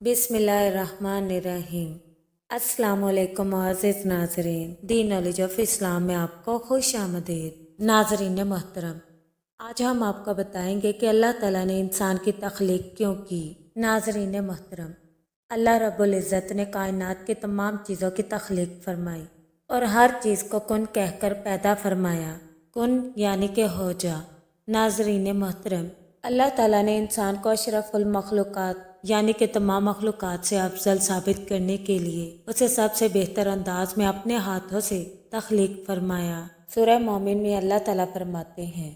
बिस्मिल्लाहिर्रहमानिर्रहीम। अस्सलाम वालेकुम अज़ीज़ नाज़रीन, दी नॉलेज ऑफ इस्लाम में आपको खुश आमदीद। नाज़रीन मोहतरम, आज हम आपको बताएंगे कि अल्लाह ताला ने इंसान की तख्लीक क्यों की। नाज़रीन मोहतरम, अल्लाह रब्बुल इज़्ज़त ने कायनात की तमाम चीज़ों की तख्लीक फरमाई और हर चीज़ को कुन कहकर पैदा फरमाया। कुन यानी कि हो जा। नाज़रीन मोहतरम, अल्लाह ताला ने इंसान को अशरफुल मखलूक़ात यानी कि तमाम मखलूक़ात से अफजल साबित करने के लिए उसे सबसे बेहतर अंदाज में अपने हाथों से तख्लीक फरमाया। सूरह मोमिन में अल्लाह ताला फरमाते हैं,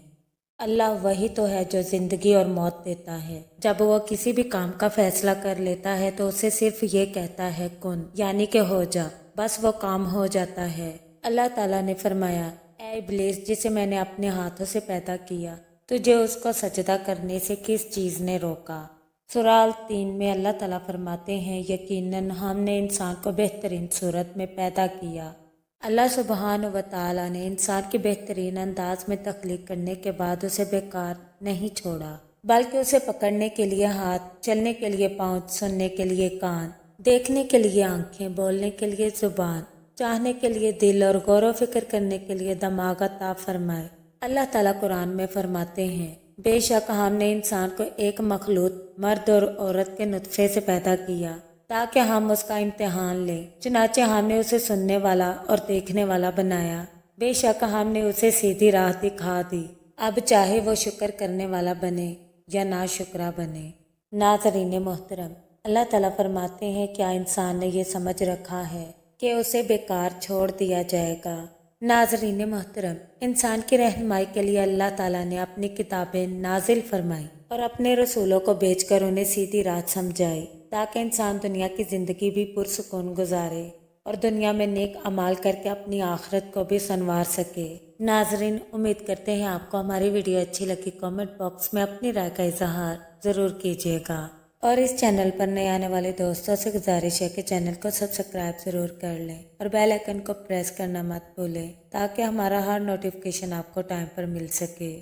अल्लाह वही तो है जो ज़िंदगी और मौत देता है। जब वो किसी भी काम का फैसला कर लेता है तो उसे सिर्फ ये कहता है कुन यानी कि हो जा, बस वो काम हो जाता है। अल्लाह ताला ने फरमाया, ऐ इब्लीस जिसे मैंने अपने हाथों से पैदा किया, तुझे उसको सजदा करने से किस चीज़ ने रोका। सूरह 3 में अल्लाह ताला फरमाते हैं, यकीनन हमने इंसान को बेहतरीन सूरत में पैदा किया। अल्लाह सुब्हान व तआला ने इंसान की बेहतरीन अंदाज में तख्लीक करने के बाद उसे बेकार नहीं छोड़ा, बल्कि उसे पकड़ने के लिए हाथ, चलने के लिए पाँव, सुनने के लिए कान, देखने के लिए आँखें, बोलने के लिए ज़ुबान, चाहने के लिए दिल और गौर व फिक्र करने के लिए दिमाग अता फरमाए। अल्लाह ताला कुरान में फरमाते हैं, बेशक हमने इंसान को एक मखलूक मर्द और औरत के नुत्फे से पैदा किया ताकि हम उसका इम्तिहान लें। चुनाचे हमने उसे सुनने वाला और देखने वाला बनाया। बेशक हमने उसे सीधी राह दिखा दी। अब चाहे वो शुक्र करने वाला बने या नाशुक्रा बने। नाज़रीन मोहतरम, अल्लाह ताला फरमाते हैं, क्या इंसान ने ये समझ रखा है कि उसे बेकार छोड़ दिया जाएगा। नाज़रीन मोहतरम, इंसान की रहनुमाई के लिए अल्लाह ताला ने अपनी किताबें नाजिल फरमाई और अपने रसूलों को भेजकर उन्हें सीधी राह समझाई ताकि इंसान दुनिया की ज़िंदगी भी पुरसुकून गुजारे और दुनिया में नेक अमाल करके अपनी आखिरत को भी संवार सके। नाज़रीन, उम्मीद करते हैं आपको हमारी वीडियो अच्छी लगी। कमेंट बॉक्स में अपनी राय का इजहार ज़रूर कीजिएगा और इस चैनल पर नए आने वाले दोस्तों से गुजारिश है कि चैनल को सब्सक्राइब ज़रूर कर लें और बेल आइकन को प्रेस करना मत भूलें ताकि हमारा हर नोटिफिकेशन आपको टाइम पर मिल सके।